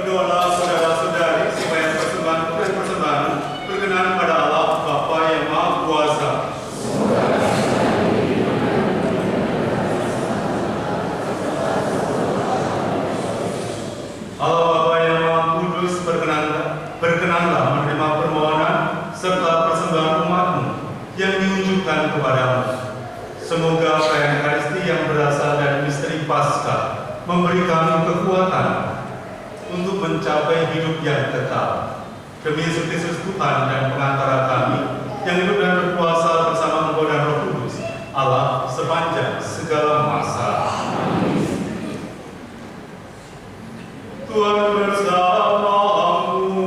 berdoalah saudara-saudari supaya persembahan berkenan pada Allah Bapa yang Maha Kuasa. Allah Bapa yang Maha Kudus, berkenanlah menerima permohonan serta persembahan umat-Mu yang diunjukkan kepadamu. Semoga perayaan Ekaristi yang berasal dari misteri Paskah memberi kami kekuatan untuk mencapai hidup yang kekal. Demi Yesus Kristus Tuhan dan pengantara kami yang hidup dan berkuasa bersama Engkau dan Roh Kudus, Allah sepanjang segala masa. Tuhan bersamamu.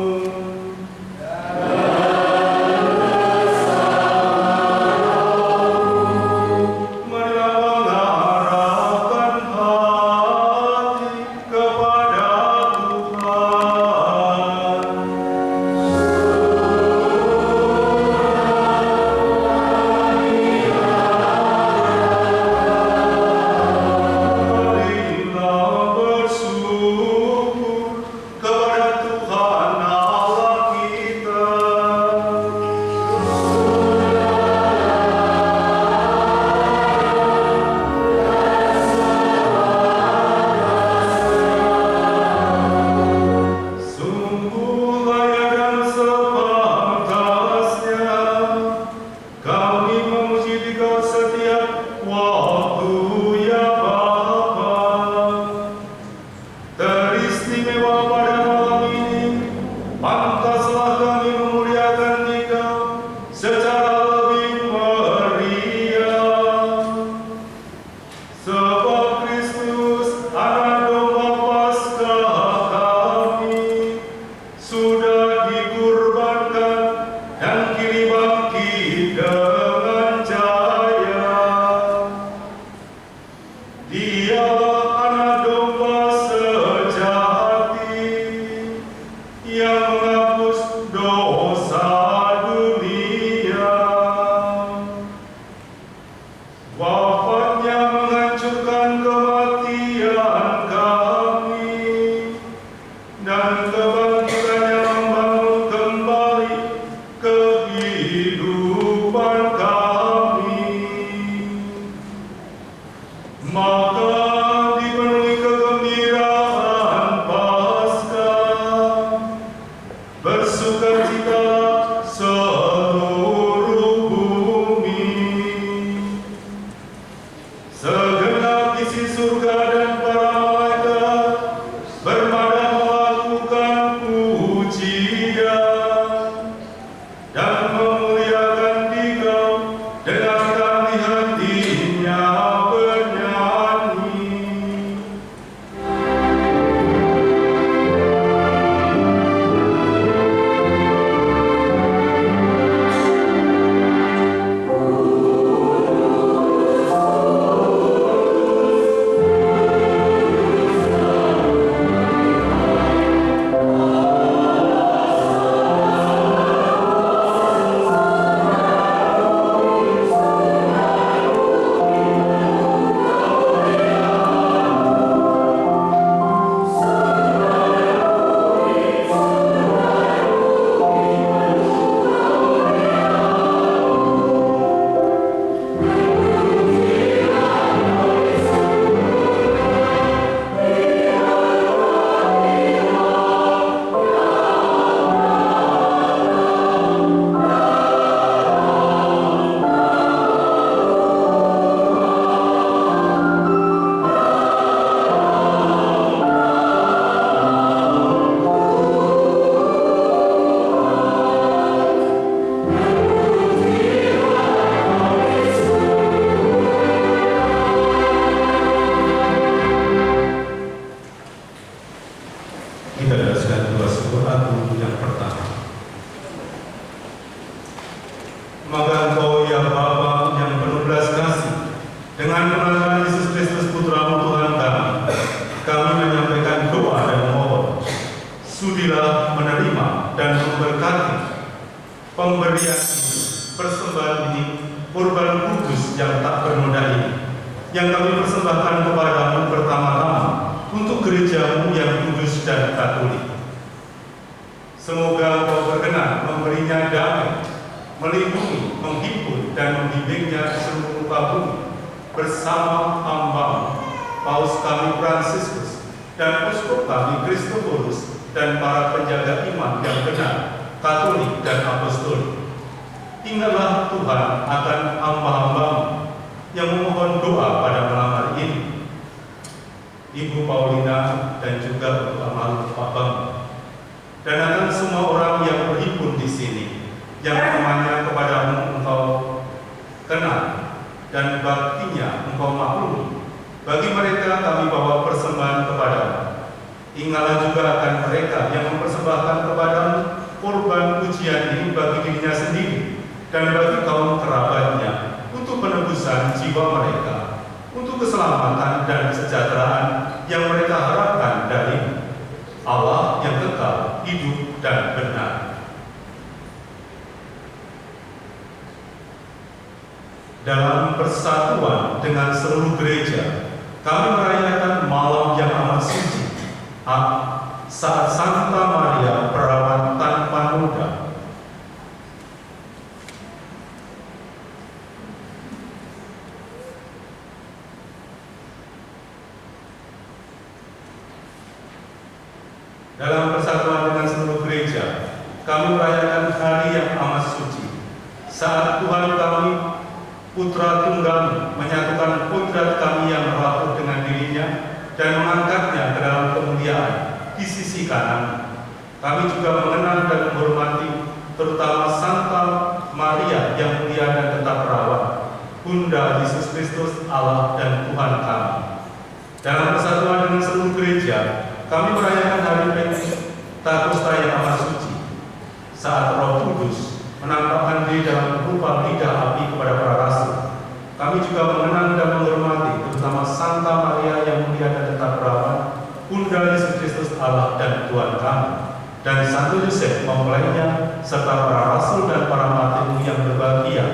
Maka Engkau ya Bapa yang penuh belas kasih, dengan pengenalan Yesus Kristus Putra-Mu Tuhan kami menyampaikan doa dan mohon. Sudilah menerima dan memberkati pemberian ini, persembahan ini, kurban kudus yang tak bernoda ini, yang kami persembahkan kepadamu pertama-tama untuk gereja-Mu yang kudus dan katolik. Semoga Engkau berkenan memberinya damai, melindungi, menghibur, dan membimbingnya di seluruh muka bumi, bersama hamba Paus kami Fransiskus dan Uskup kami Kristoforus dan para penjaga iman yang benar, Katolik dan Apostolik. Ingatlah Tuhan akan hamba-hamba-Mu yang memohon doa pada malam hari ini, Ibu Paulina dan juga untuk almarhum Pak Bang, dan akan semua orang yang berhimpun di sini, yang namanya kepadamu Engkau kenal dan baktinya Engkau maklumi. Bagi mereka kami bawa persembahan kepadamu. Ingatlah juga akan mereka yang mempersembahkan kepadamu korban pujian ini bagi dirinya sendiri dan bagi kaum kerabatnya untuk penebusan jiwa mereka, untuk keselamatan dan kesejahteraan yang mereka harapkan dari Allah yang kekal, hidup dan benar. Dalam persatuan dengan seluruh gereja, kami merayakan malam yang amat suci saat Santa Maria Perawan tanpa noda dalam persatuan dengan seluruh gereja, kami merayakan hari yang amat suci saat Tuhan kami, Putra Tunggal, menyatukan kodrat kami yang meraput dengan dirinya dan mengangkatnya ke dalam kemuliaan di sisi kanan. Kami juga mengenal dan menghormati terutama Santa Maria yang mulia dan tetap perawat, Bunda Yesus Kristus Allah dan Tuhan kami. Dalam persatuan dengan seluruh gereja, kami merayakan hari Pentakosta yang amat suci saat Roh Kudus menampakkan diri dalam rupa lidah api kepada para rasul. Kami juga mengenang dan menghormati terutama Santa Maria yang mulia dan tetap perawat, Bunda Yesus Kristus Allah dan Tuhan kami, dan Santo Yosef mempelainya, serta para rasul dan para martir yang berbahagia,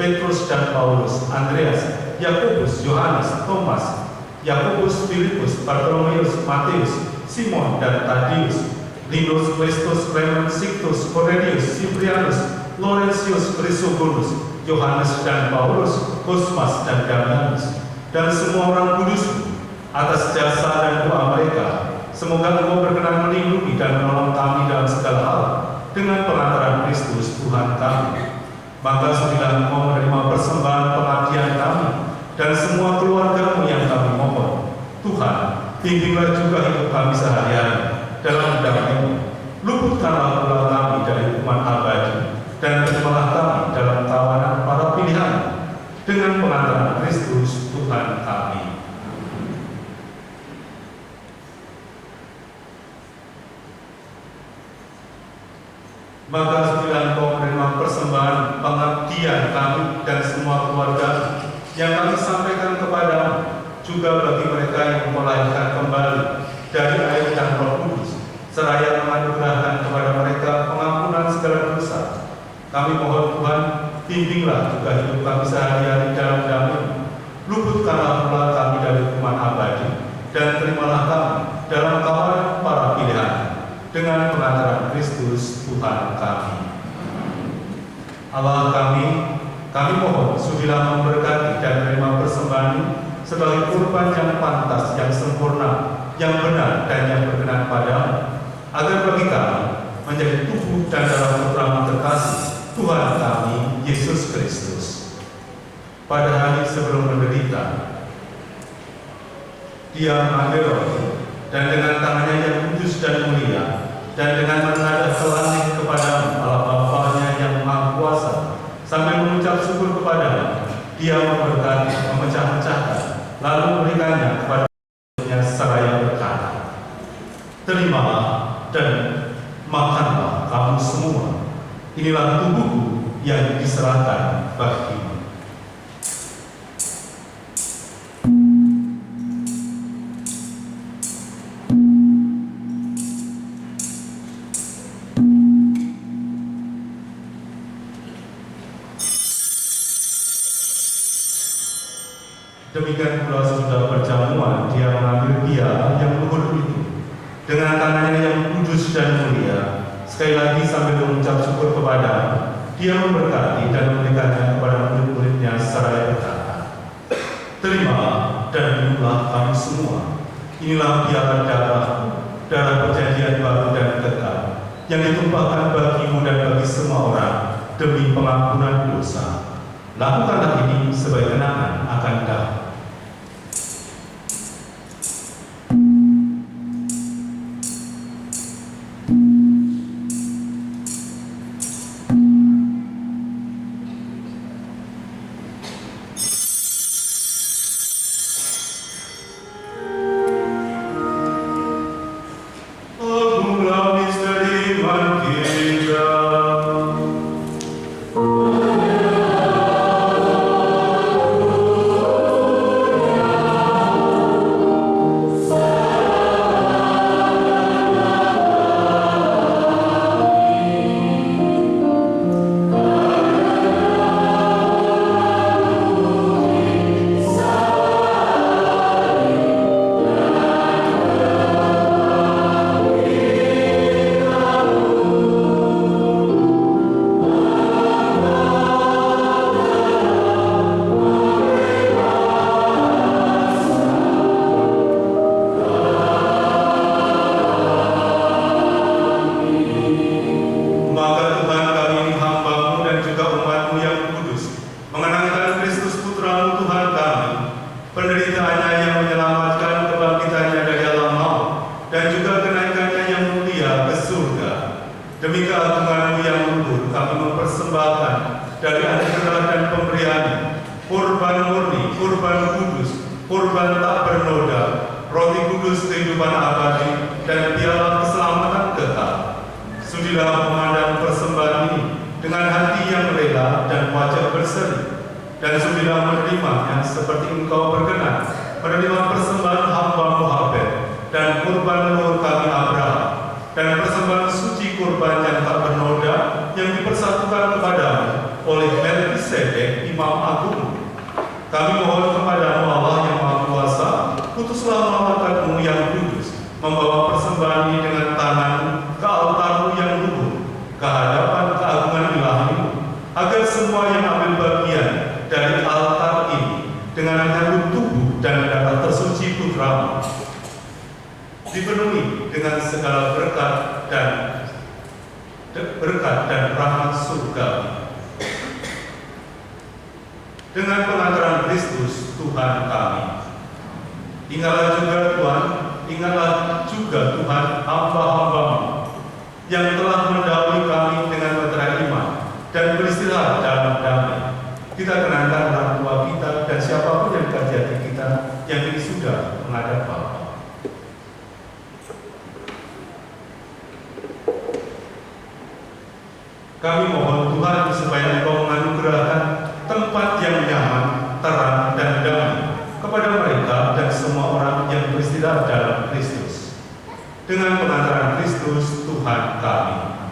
Petrus dan Paulus, Andreas, Yakobus, Yohanes, Thomas, Yakobus, Filipus, Bartolomeus, Matius, Simon dan Tadius, Linus, Kristus, Clemens, Sictus, Cornelius, Ciprianus, Laurentius, Chrysogonus, Yohanes dan Paulus, Cosmas dan Damianus, dan semua orang kudus atas jasa dan doa mereka. Semoga Engkau berkenan melindungi dan menolong kami dalam segala hal dengan pengantaran Kristus Tuhan kami. Maka sudilah Engkau menerima persembahan pengabdian kami dan semua keluarga-Mu yang kami mohon. Tuhan, bimbinglah juga hidup kami sehari-hari dalam bidang-Mu. Luputkanlah pula kami dari hukuman abadi dan terimalah kami dalam tawanan para pilihan dengan pengantaran Kristus Tuhan kami. Maka sudilah Engkau menerima persembahan pengabdian kami dan semua keluarga yang kami sampaikan kepadamu, juga bagi mereka yang melahirkan kembali dari air dan Roh Kudus, seraya menganugerahkan kepada mereka pengampunan segala dosa. Kami mohon Tuhan, bimbinglah juga hidup kami sehari-hari dalam damai. Luputkanlah pula kami dari hukuman abadi dan terimalah kami dalam kawanan para pilihan dengan pengantaran Kristus Tuhan kami. Allah kami mohon sudilah memberkati dan menerima persembahan ini sebagai kurban yang pantas, yang sempurna, yang benar dan yang berkenan padamu, agar bagi kami menjadi tubuh dan darah Putra-Mu terkasih, Tuhan kami Yesus Kristus. Pada hari sebelum menderita, Dia mengambil roti dan dengan tangannya yang kudus dan mulia, dan dengan menghadap ke langit kepadamu Allah Bapa-Nya yang Maha Kuasa, sambil mengucap syukur kepadamu, Dia memberkati, memecah-mecahkan, lalu memberikannya kepada-Nya seraya berkata, terimalah dan makanlah kamu semua. Inilah tubuhku yang diserahkan bagimu. Demikian pula sudah perjamuan, Dia mengambil piala yang luhur itu dengan tangannya yang kudus dan mulia, Sekali lagi sambil mengucap syukur kepada Dia memberkati dan memberikannya kepada murid-muridnya seraya berkata, "Terima dan minumlah kamu semua. Inilah piala darah perjanjian baru dan kekal, yang ditumpahkan bagimu dan bagi semua orang demi pengampunan dosa. Lakukanlah ini sebagai kenangan akan darah." Demi keagungan-Mu yang luhur, kami mempersembahkan dari anugerah dan pemberian kurban murni, kurban kudus, kurban tak bernoda, roti kudus kehidupan abadi, dan piala keselamatan kekal. Sudilah memandang persembahan ini dengan hati yang rela dan wajah berseri, dan sudilah menerimanya seperti Engkau berkenan menerima persembahan hamba-Mu Habel dan kurban leluhur kami Abraham, dan persembahan suci kurban yang tak bernoda yang dipersatukan kepadamu oleh Melkisedek Imam Agung. Kami mohon kepadamu Allah yang Maha Kuasa, putuslah malaikat-Mu yang kudus, membawa persembahan ini dengan tangan-Mu ke altar-Mu yang luhur, ke hadapan keagungan ilahi-Mu, agar semua yang ambil bagian dari altar ini dengan menyambut tubuh dan darah tersuci Putra-Mu dipenuhi dengan segala berkat dan rahmat surga. Dengan pengantaran Kristus Tuhan kami. Ingatlah juga Tuhan hamba-hamba-Mu yang telah mendahului kami dengan meterai iman dan beristirahat dalam damai. Kita kenangkan orang tua kita dan siapapun yang dekat hati kita yang kini sudah menghadap Bapa. Kami mohon Tuhan supaya Engkau menganugerahkan tempat yang nyaman, terang, dan damai kepada mereka dan semua orang yang beristirahat dalam Kristus. Dengan pengantaran Kristus Tuhan kami.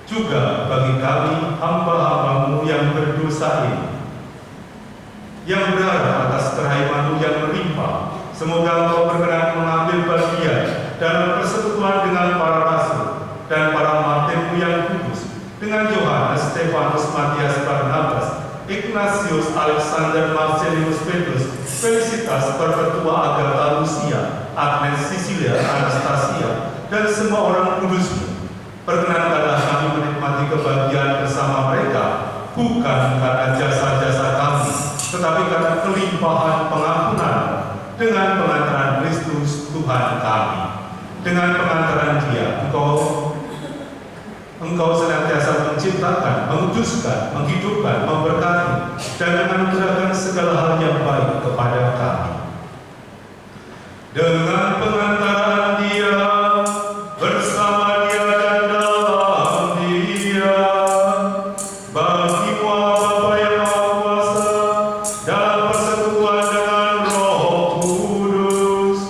Juga bagi kami hamba-hamba-Mu yang berdosa ini, yang berharap atas kerahiman-Mu yang melimpah, semoga Engkau berkenan mengambil bagian dalam persekutuan dengan para rasul dan para martir-Mu yang kudus, dengan Yohanes, Stefanus, Matias, Barnabas, Ignatius, Alexander, Marcellinus, Petrus, Felicitas, Perpetua, Agatha, Lucia, Agnes, Cecilia, Anastasia, dan semua orang kudus-Mu. Perkenankanlah kami menikmati kebahagiaan bersama mereka, bukan karena jasa-jasa kami, tetapi karena kelimpahan pengampunan dengan pengantaran Kristus Tuhan kami. Dengan pengantaran Dia, Engkau senantiasa menciptakan, menguduskan, menghidupkan, memberkati, dan menganugerahkan segala hal yang baik kepada kami. Dengan pengantaran Dia, bersama Dia dan dalam Dia, bagi-Mu Bapa yang Maha Kuasa, dalam persekutuan dengan Roh Kudus,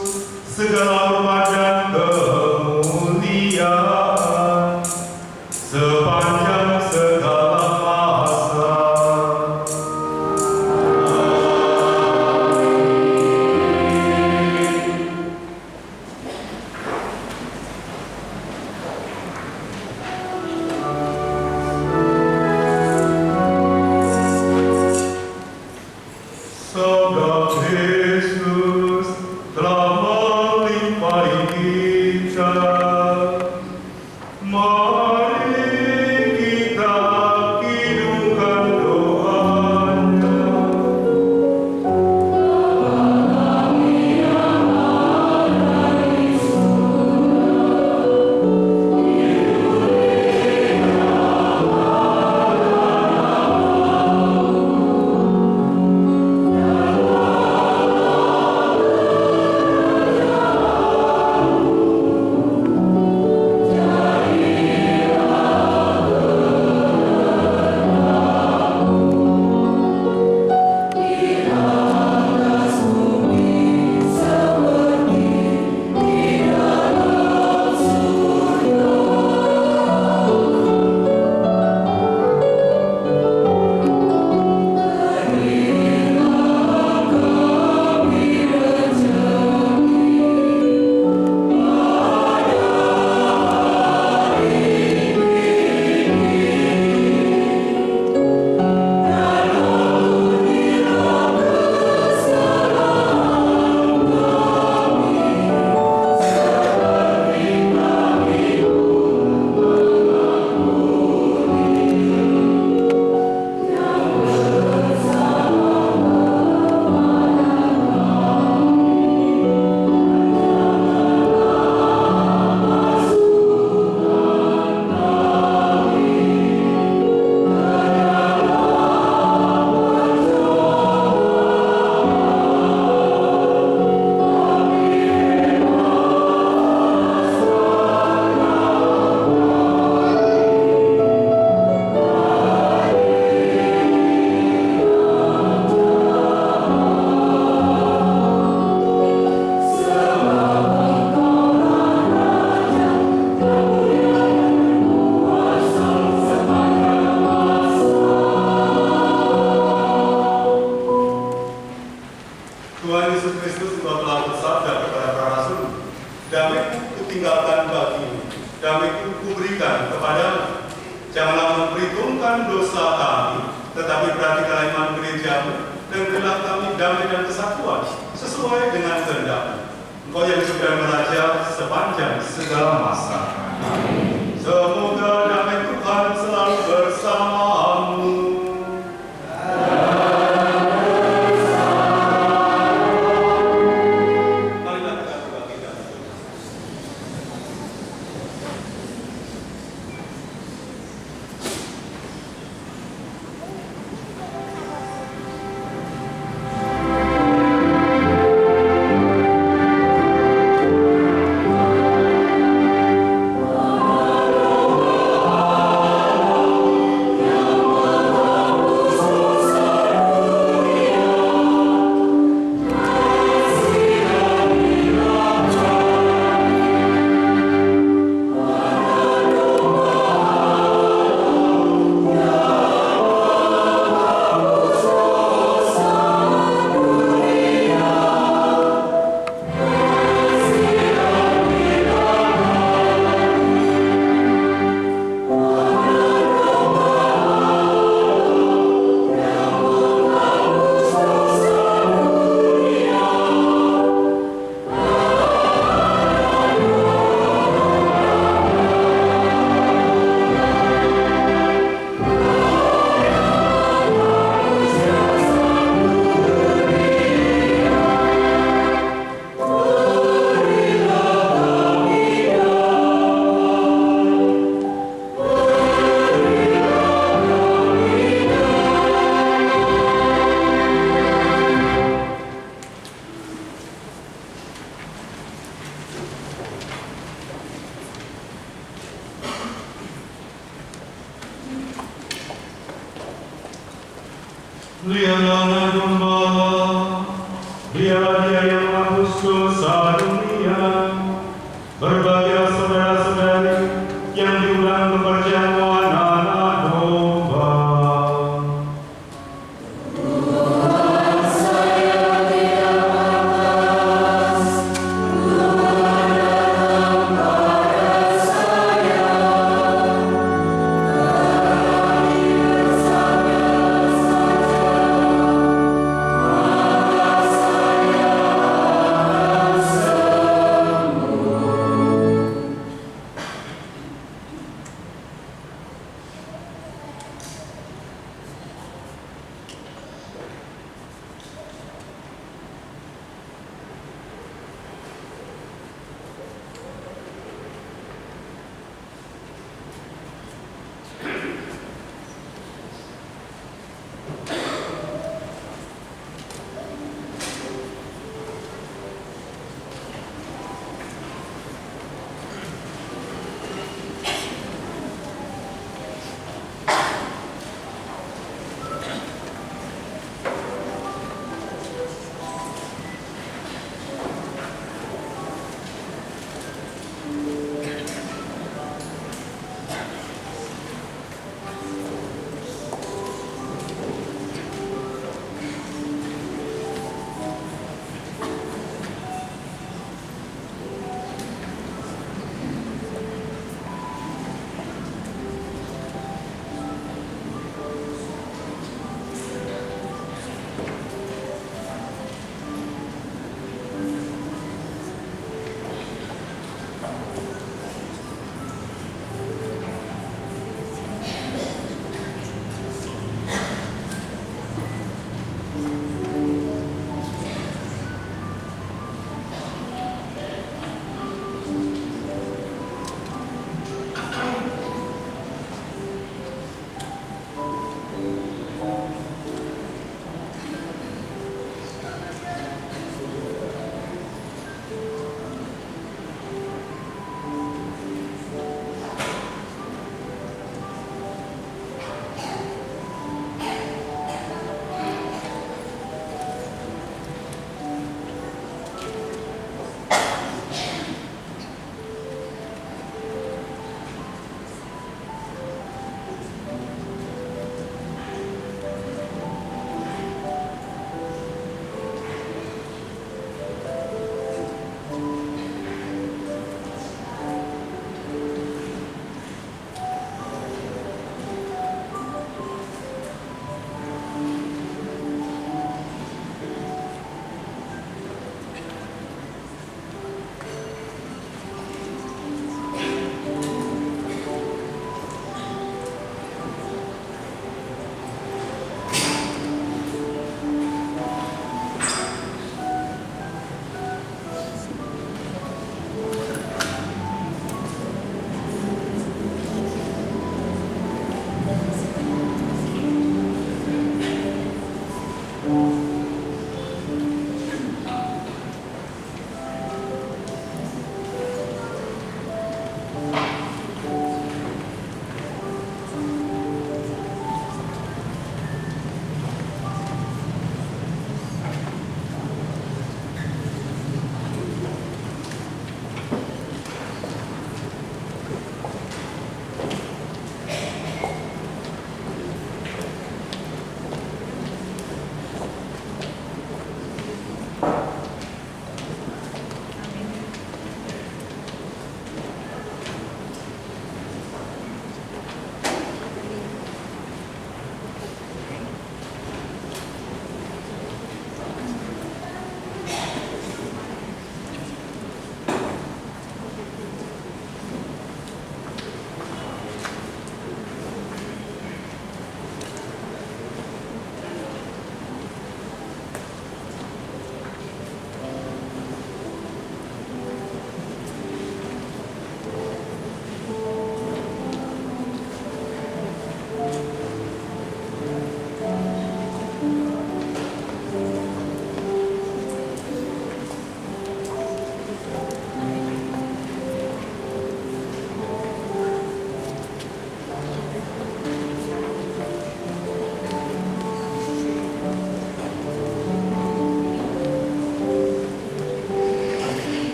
segala hormat dan kemuliaan sepanjang segala masa. Amin. Kristus juga telah bersabda kepada para rasul, damai kutinggalkan bagimu, damai kuberikan kepadamu. Janganlah memperhitungkan dosa kami, tetapi perhatikanlah iman gerejamu, dan berilah kami damai dan kesatuan sesuai dengan kehendak-Mu. Engkau yang hidup dan meraja sepanjang segala masa. Semoga damai Tuhan selalu bersamamu. Lihatlah domba, lihatlah Dia yang menghapus dosa dunia. Berbahagia saudara-saudari yang diundang ke perjamuan anak domba.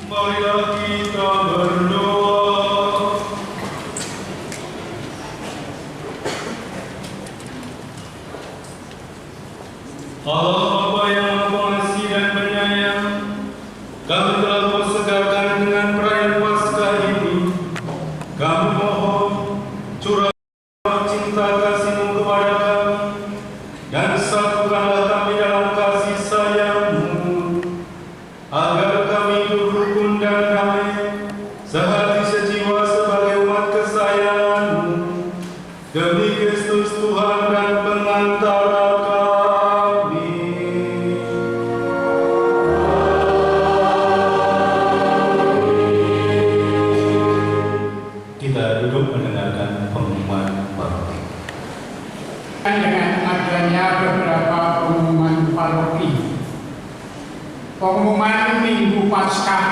Marilah kita berdoa. Allah Bapa yang Maha Pengasih dan Penyayang, kami telah bersegarkan dengan perayaan Paskah ini. Kami mohon curahkan cinta kasih-Mu kepada kami dan satukanlah kami dalam kasih sayang-Mu, agar kami hidup rukun dan damai, sehati sejiwa sebagai umat kesayangan-Mu, demi Kristus Tuhan dan pengantara kami. Kita duduk mendengarkan pengumuman paroki. Dengan adanya beberapa pengumuman paroki. Pengumuman Minggu Paskah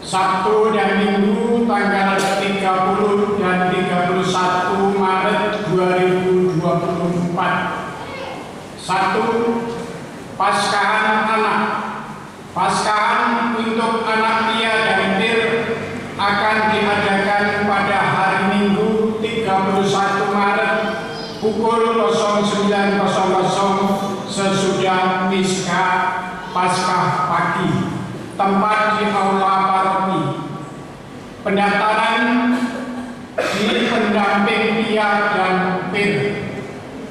Sabtu dan Minggu tanggal 30 dan 31 Maret 2024. 1. Paskahan anak. Paskahan untuk anak Tia dan Tir akan diadakan pada hari Minggu 31 Maret pukul 09.00 sesudah Miska Paskah pagi. Tempat di aula paroki. Pendaftaran di pendamping Tia dan Tir.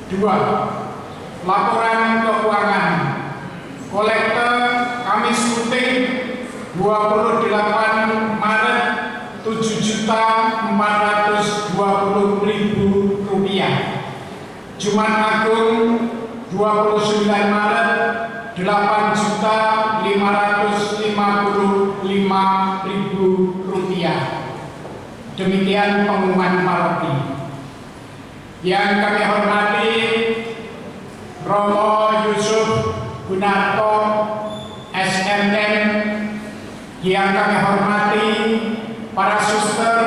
2. Laporan keuangan. Kolekte Kamis Putih 28 Maret Rp7.420.000. Jumat Agung 29 Maret Rp8.555.000. Demikian pengumuman paroki. Yang kami hormati Romo Yusuf Gunarto SMN, yang kami hormati para suster,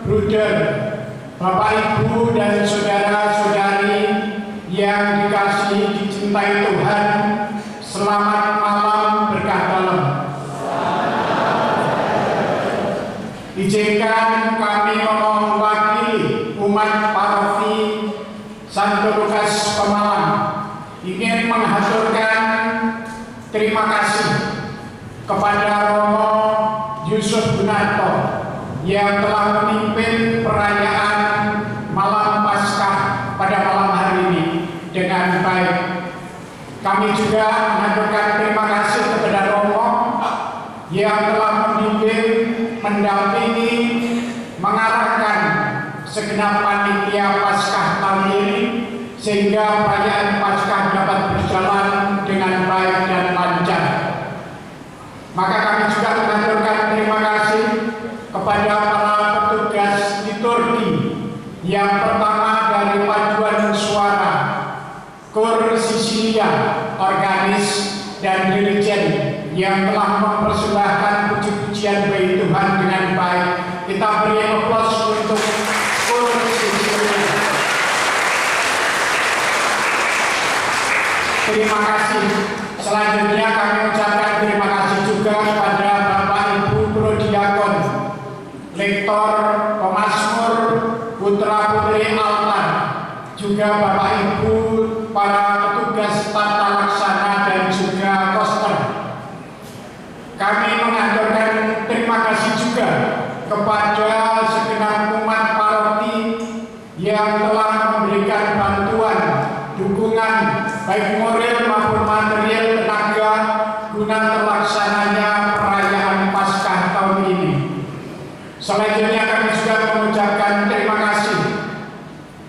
bruder, Bapak Ibu dan saudara-saudari yang dikasihi dicintai Tuhan, selamat malam berkah dalam. Izinkan kami mewakili umat paroki Santo Lukas Pemalang ingin menghaturkan terima kasih kepada Romo Yusuf Gunarto yang telah memimpin perayaan Malam Paskah pada malam hari ini dengan baik. Kami juga mengaturkan terima kasih kepada Romo yang telah membimbing, mendampingi, mengarahkan segenap panitia Paskah tahun ini sehingga perayaan Paskah dapat berjalan dengan baik dan lancar. Maka kami juga mengaturkan terima kasih kepada para petugas liturgi, yang pertama dari paduan suara, kor Sisilia, organis, dan dirijen yang telah mempersembahkan puji-pujian bagi Tuhan dengan baik. Kita beri aplaus untuk kor Sisilia. Terima kasih. Selanjutnya kami ucapkan terima kasih juga kepada Bapak Ibu Prodiakon, Lektor, Pemasmur, Putra Putri Altar, juga Bapak Ibu para petugas tata laksana dan juga koster. Kami mengaturkan terima kasih juga kepada segenap umat paroki yang telah memberikan bantuan, dukungan baik moral maupun material tenaga guna terlaksananya perayaan Paskah tahun ini. Selanjutnya kami juga mengucapkan terima kasih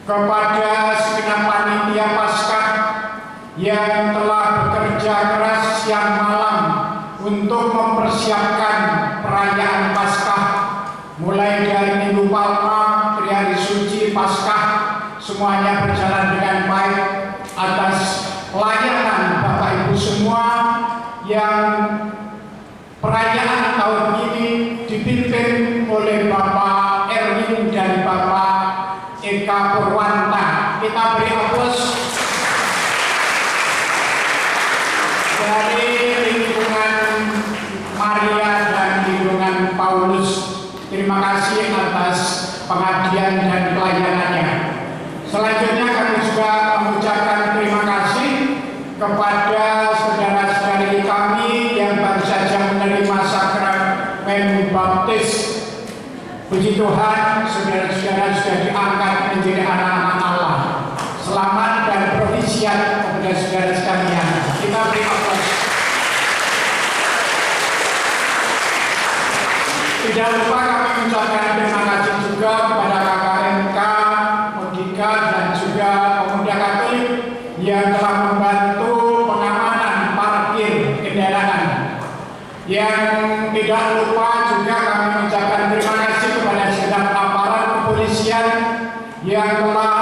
kepada segenap panitia Paskah yang telah bekerja keras siang malam untuk mempersiapkan perayaan Paskah, mulai dari Minggu Palma, Hari Suci, Paskah, semuanya berjalan dengan baik atas pelayanan Bapak Ibu semua yang perayaan tahun ini dipimpin oleh Bapak Erwin dan Bapak Eka Purwanta. Kita beri aplaus. Dari lingkungan Maria dan lindungan Paulus. Terima kasih atas pengabdian dan pelayanannya. Selanjutnya kami juga mengucapkan terima kasih kepada saudara-saudari kami yang baru saja menerima sakramen baptis. Puji Tuhan, saudara-saudara sudah diangkat menjadi anak-anak Allah. Selamat dan provisiat kepada saudara sekalian. Kita beri aplaus. Tidak lupa kami mengucapkan terima kasih juga kepada KKMK, Modika dan juga Pemuda Katolik yang telah membantu pengamanan parkir kendaraan. Yang tidak lupa juga kami mengucapkan terima kasih kepada segenap aparat kepolisian yang telah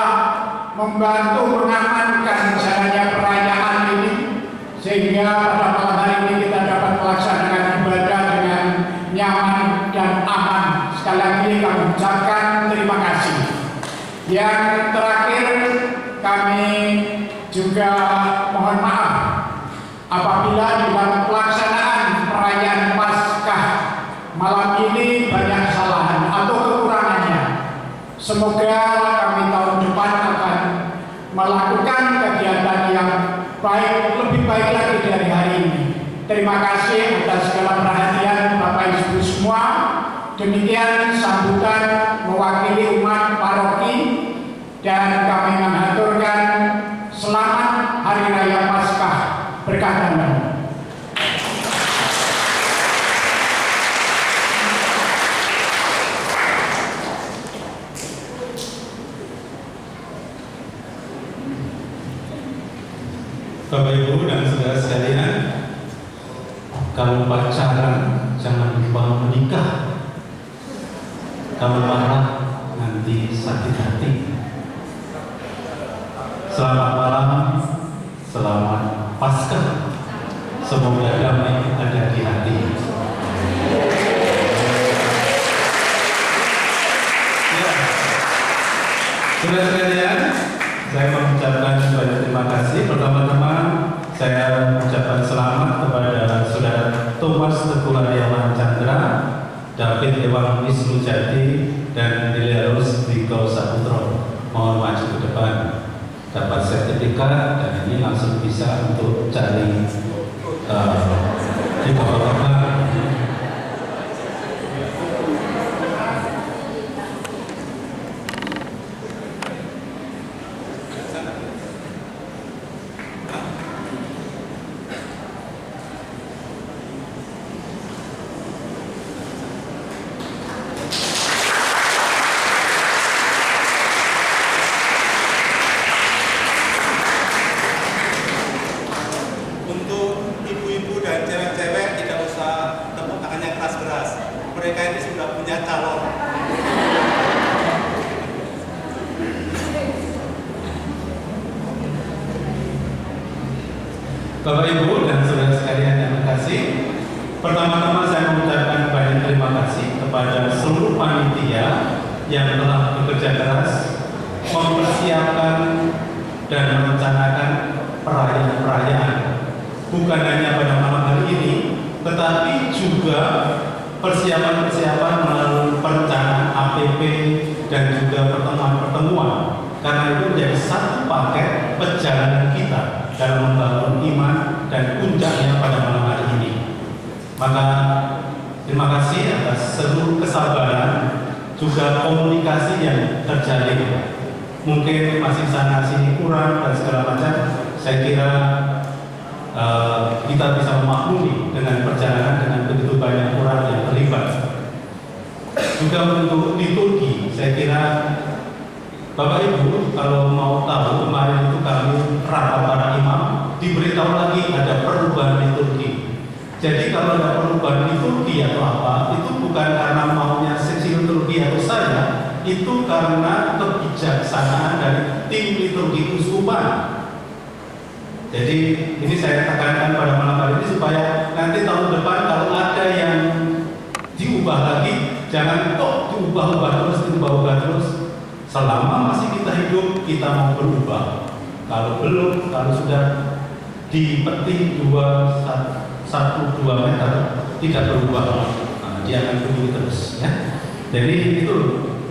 membantu mengamankan jalannya perayaan ini, sehingga pada malam hari ini kita dapat melaksanakan ibadah dengan nyaman dan aman. Sekali lagi kami ucapkan terima kasih. Yang terakhir, kami juga mohon maaf apabila di dalam pelaksanaan perayaan Paskah malam ini banyak kesalahan atau kekurangannya. Semoga kami tahun depan akan melakukan kegiatan yang baik, lebih baik lagi dari hari ini. Terima kasih atas segala perhatian Bapak Ibu semua. Demikian sambutan mewakili umat paroki, dan kami mengaturkan selamat Hari Raya Paskah. Berkah Tuhan. Bapak Ibu dan saudara sekalian, kalau pacaran jangan lupa menikah. Kalau marah nanti sakit hati. Selamat malam, selamat Paskah. Semoga damai ada di hati. Ya, saudara sekalian, saya mengucapkan banyak terima kasih. Pertama-tama saya mengucapkan selamat kepada saudara Thomas Teguh Aryawan Chandra, David Ewang Wisnujati, dan Deliarus Diko Saputro. Mohon maju ke depan, dapat sertifikat, dan ini langsung bisa untuk cari di bawah-bawah. Bapak Ibu dan saudara sekalian yang terkasih, pertama-tama saya mengucapkan banyak terima kasih kepada seluruh panitia yang telah bekerja keras mempersiapkan dan merencanakan perayaan-perayaan. Bukan hanya pada malam hari ini, tetapi juga persiapan-persiapan melalui perencanaan APP dan juga pertemuan-pertemuan. Karena itu menjadi satu paket perjalanan kita dalam membangun iman dan puncaknya pada malam hari ini. Maka terima kasih atas seluruh kesabaran, juga komunikasi yang terjalin. Mungkin masih sana sini kurang dan segala macam. Saya kira kita bisa memaklumi dengan perjalanan dengan begitu banyak orang yang terlibat. Juga untuk liturgi, saya kira Bapak Ibu kalau mau tahu, kemarin itu kami rapat para imam, diberitahu lagi ada perubahan liturgi. Jadi kalau ada perubahan liturgi atau apa, itu bukan karena maunya seksi liturgi atau saya, itu karena kebijaksanaan dari tim liturgi keuskupan. Jadi ini saya tekankan pada malam hari ini supaya nanti tahun depan kalau ada yang diubah lagi, jangan kok diubah-ubah terus. Selama masih kita hidup, kita mau berubah. Kalau belum, kalau sudah di peti 1-2 meter, tidak berubah. Nah, dia akan begini terus ya. Jadi itu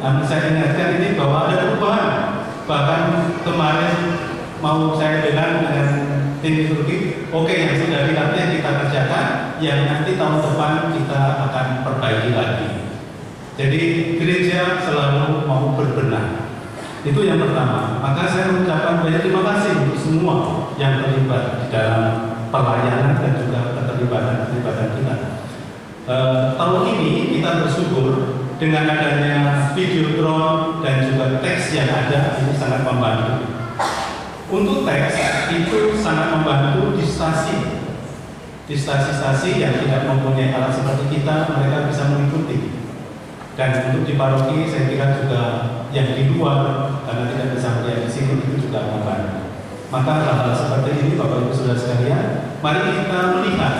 saya ingatkan ini bahwa ada perubahan. Bahkan kemarin mau saya dengan tim liturgi, oke, yang sudah dilatih kita kerjakan, yang nanti tahun depan kita akan perbaiki lagi. Jadi gereja selalu mau berbenah. Itu yang pertama. Maka saya mengucapkan banyak terima kasih untuk semua yang terlibat di dalam pelayanan dan juga keterlibatan kita. Tahun ini kita bersyukur dengan adanya video drone dan juga teks yang ada, ini sangat membantu. Untuk teks itu sangat membantu di stasi-stasi yang tidak mempunyai alat seperti kita, mereka bisa mengikuti. Dan untuk di paroki saya kira juga yang di luar karena tidak bisa melihat di sini itu juga membantu. Maka hal-hal seperti ini Bapak Ibu Saudara sekalian, mari kita melihat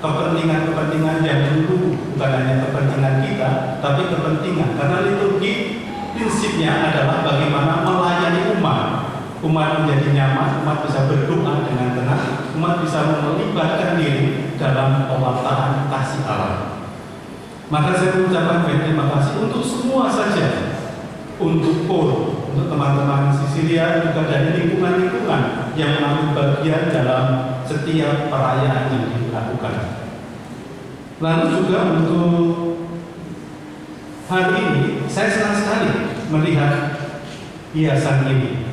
kepentingan-kepentingan yang dulu bukan hanya kepentingan kita, tapi kepentingan karena liturgi prinsipnya adalah bagaimana melayani umat menjadi nyaman, umat bisa berdoa dengan tenang, umat bisa melibatkan diri dalam pewartaan kasih Allah. Maka saya mengucapkan banyak terima kasih untuk semua saja, untuk POR, untuk teman-teman Sisilia juga dari lingkungan-lingkungan yang mengambil bagian dalam setiap perayaan yang dilakukan. Lalu juga untuk hari ini saya senang sekali melihat hiasan ini.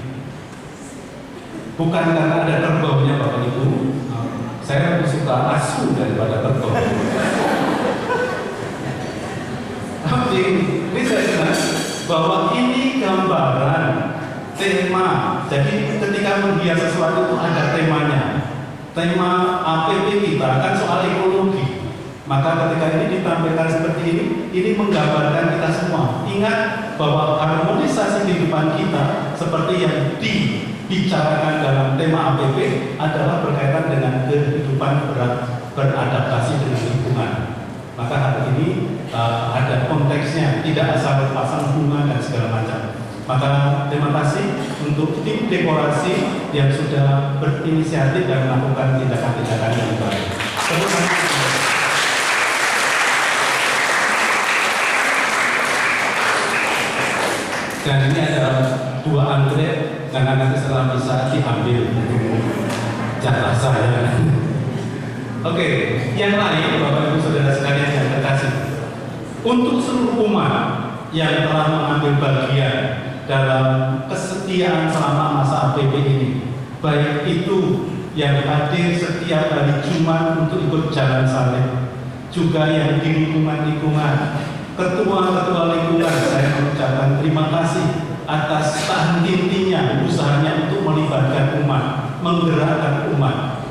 Bukan karena ada kerbaunya Bapak Ibu, saya lebih suka asu daripada kerbau. Tapi ini saya senang bahwa ini gambaran tema. Jadi ketika menghias sesuatu itu ada temanya. Tema APP kita kan soal ekologi. Maka ketika ini ditampilkan seperti ini menggambarkan kita semua. Ingat bahwa harmonisasi kehidupan kita seperti yang dibicarakan dalam tema APP adalah berkaitan dengan kehidupan beradaptasi dengan lingkungan. Maka hari ini ada konteksnya, tidak asal pasang bunga dan segala macam. Maka terima kasih untuk tim dekorasi yang sudah berinisiatif dan melakukan tindakan-tindakan yang baik. Dan ini ada 2 anggrek karena nanti setelah bisa diambil jatah saya. Oke, yang lain Bapak Ibu Saudara sekalian yang terkasih, untuk seluruh umat yang telah mengambil bagian dalam kesetiaan selama masa APP ini, baik itu yang hadir setiap hari Jumat untuk ikut jalan salib, juga yang di lingkungan-lingkungan, ketua-ketua lingkungan, saya mengucapkan terima kasih atas tahan intinya usahanya untuk melibatkan umat, menggerakkan umat.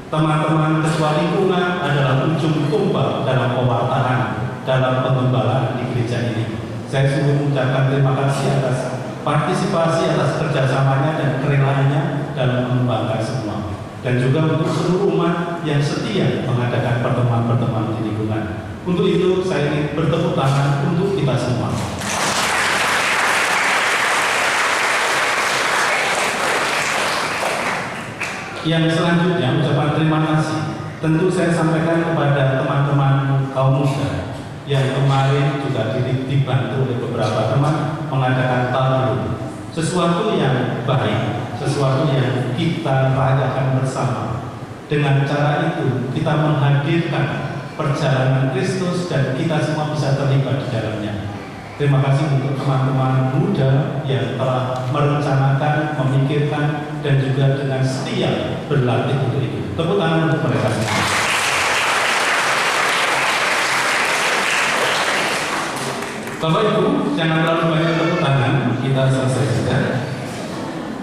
Teman-teman ketua lingkungan adalah ujung tombak dalam pewartaan, dalam pengembalaan di gereja ini. Saya sungguh mengucapkan terima kasih atas partisipasi, atas kerjasamanya dan kerelaannya dalam mengembangkan semua. Dan juga untuk seluruh umat yang setia mengadakan pertemuan-pertemuan di lingkungan. Untuk itu saya ingin bertepuk tangan untuk kita semua. Yang selanjutnya ucapan terima kasih tentu saya sampaikan kepada teman-teman kaum muda yang kemarin juga dibantu oleh beberapa teman mengadakan tableau, sesuatu yang baik, sesuatu yang kita rayakan bersama. Dengan cara itu kita menghadirkan perjalanan Kristus dan kita semua bisa terlibat di dalamnya. Terima kasih untuk teman-teman muda yang telah merencanakan, memikirkan, dan juga dengan setia berlatih untuk itu. Tepuk tangan untuk mereka semua. Bapak Ibu, jangan terlalu banyak tepuk tangan, kita selesai sudah.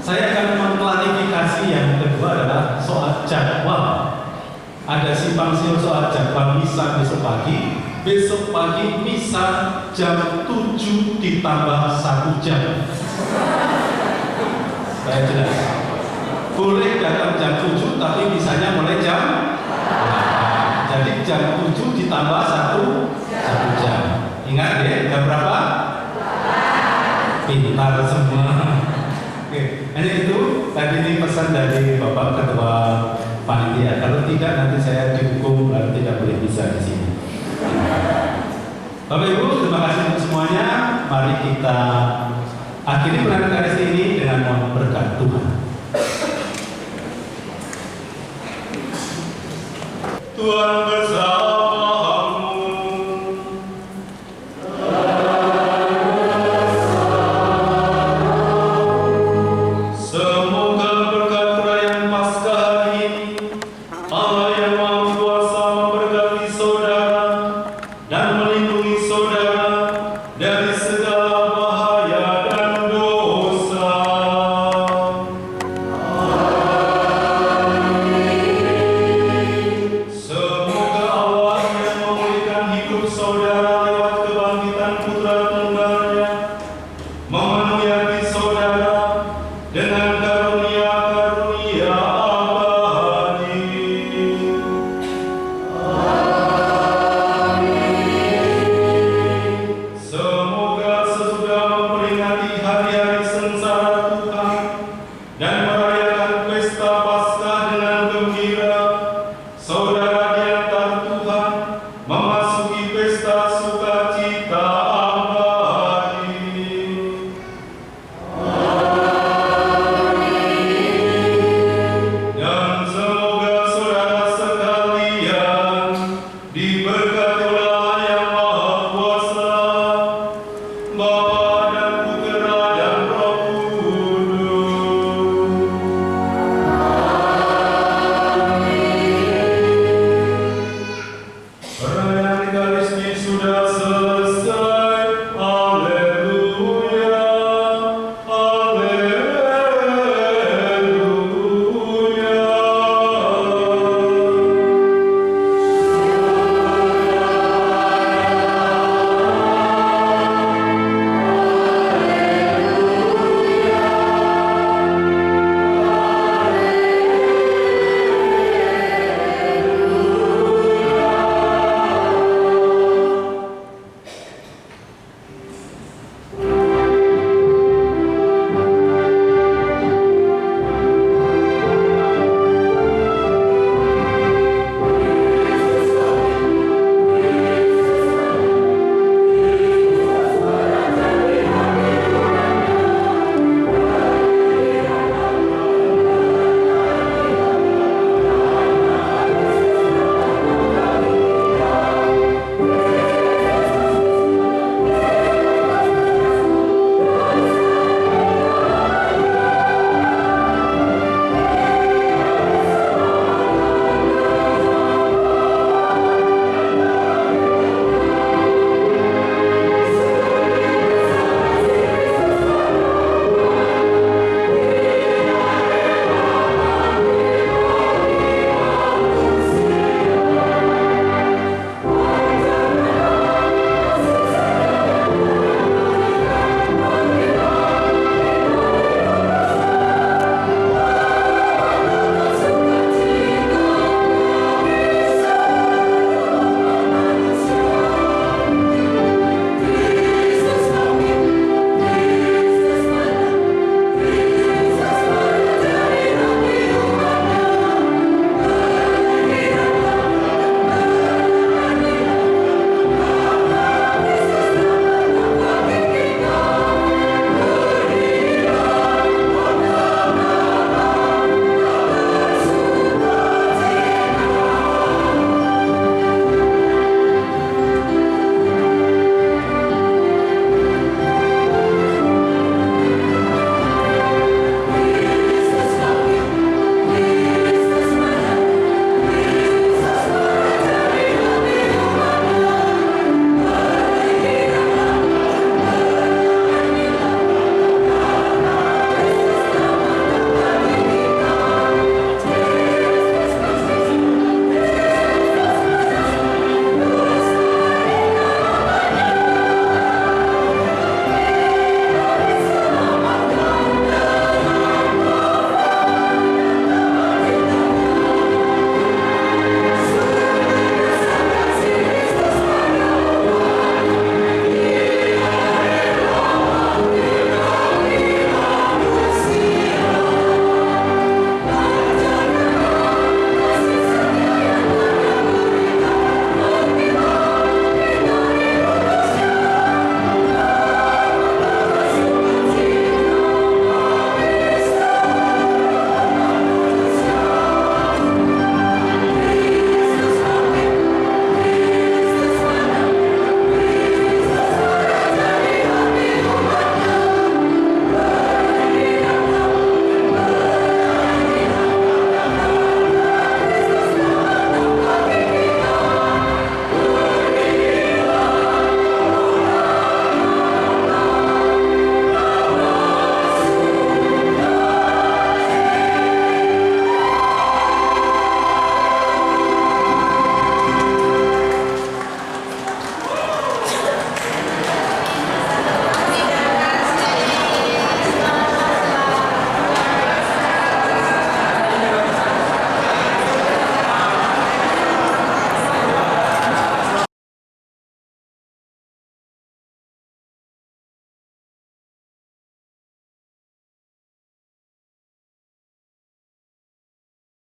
Saya akan mengklarifikasi yang kedua adalah soal jadwal. Ada simpang siur soal jadwal misa besok pagi. Besok pagi misa jam 7 ditambah 1 jam. Saya jelas. Boleh datang jam 7 tapi misanya mulai jam 8. Jadi jam 7 ditambah 1 jam. Ingat ya, jam berapa? Pintar semua. Oke, hanya itu tadi ini pesan dari Bapak Ketua Panitia. Kalau tidak nanti saya dihukum, tidak boleh bisa di sini. Bapak Ibu, terima kasih untuk semuanya. Mari kita akhiri peringatan Ekaristi ini dengan mohon berkat Tuhan. Tuhan bersamamu. Semoga berkat perayaan Paskah hari ini, Allah yang Maha Kuasa memberkati saudara dan melindungi saudara dari segala bahaya dan dosa. Semoga Allah yang memulihkan hidup saudara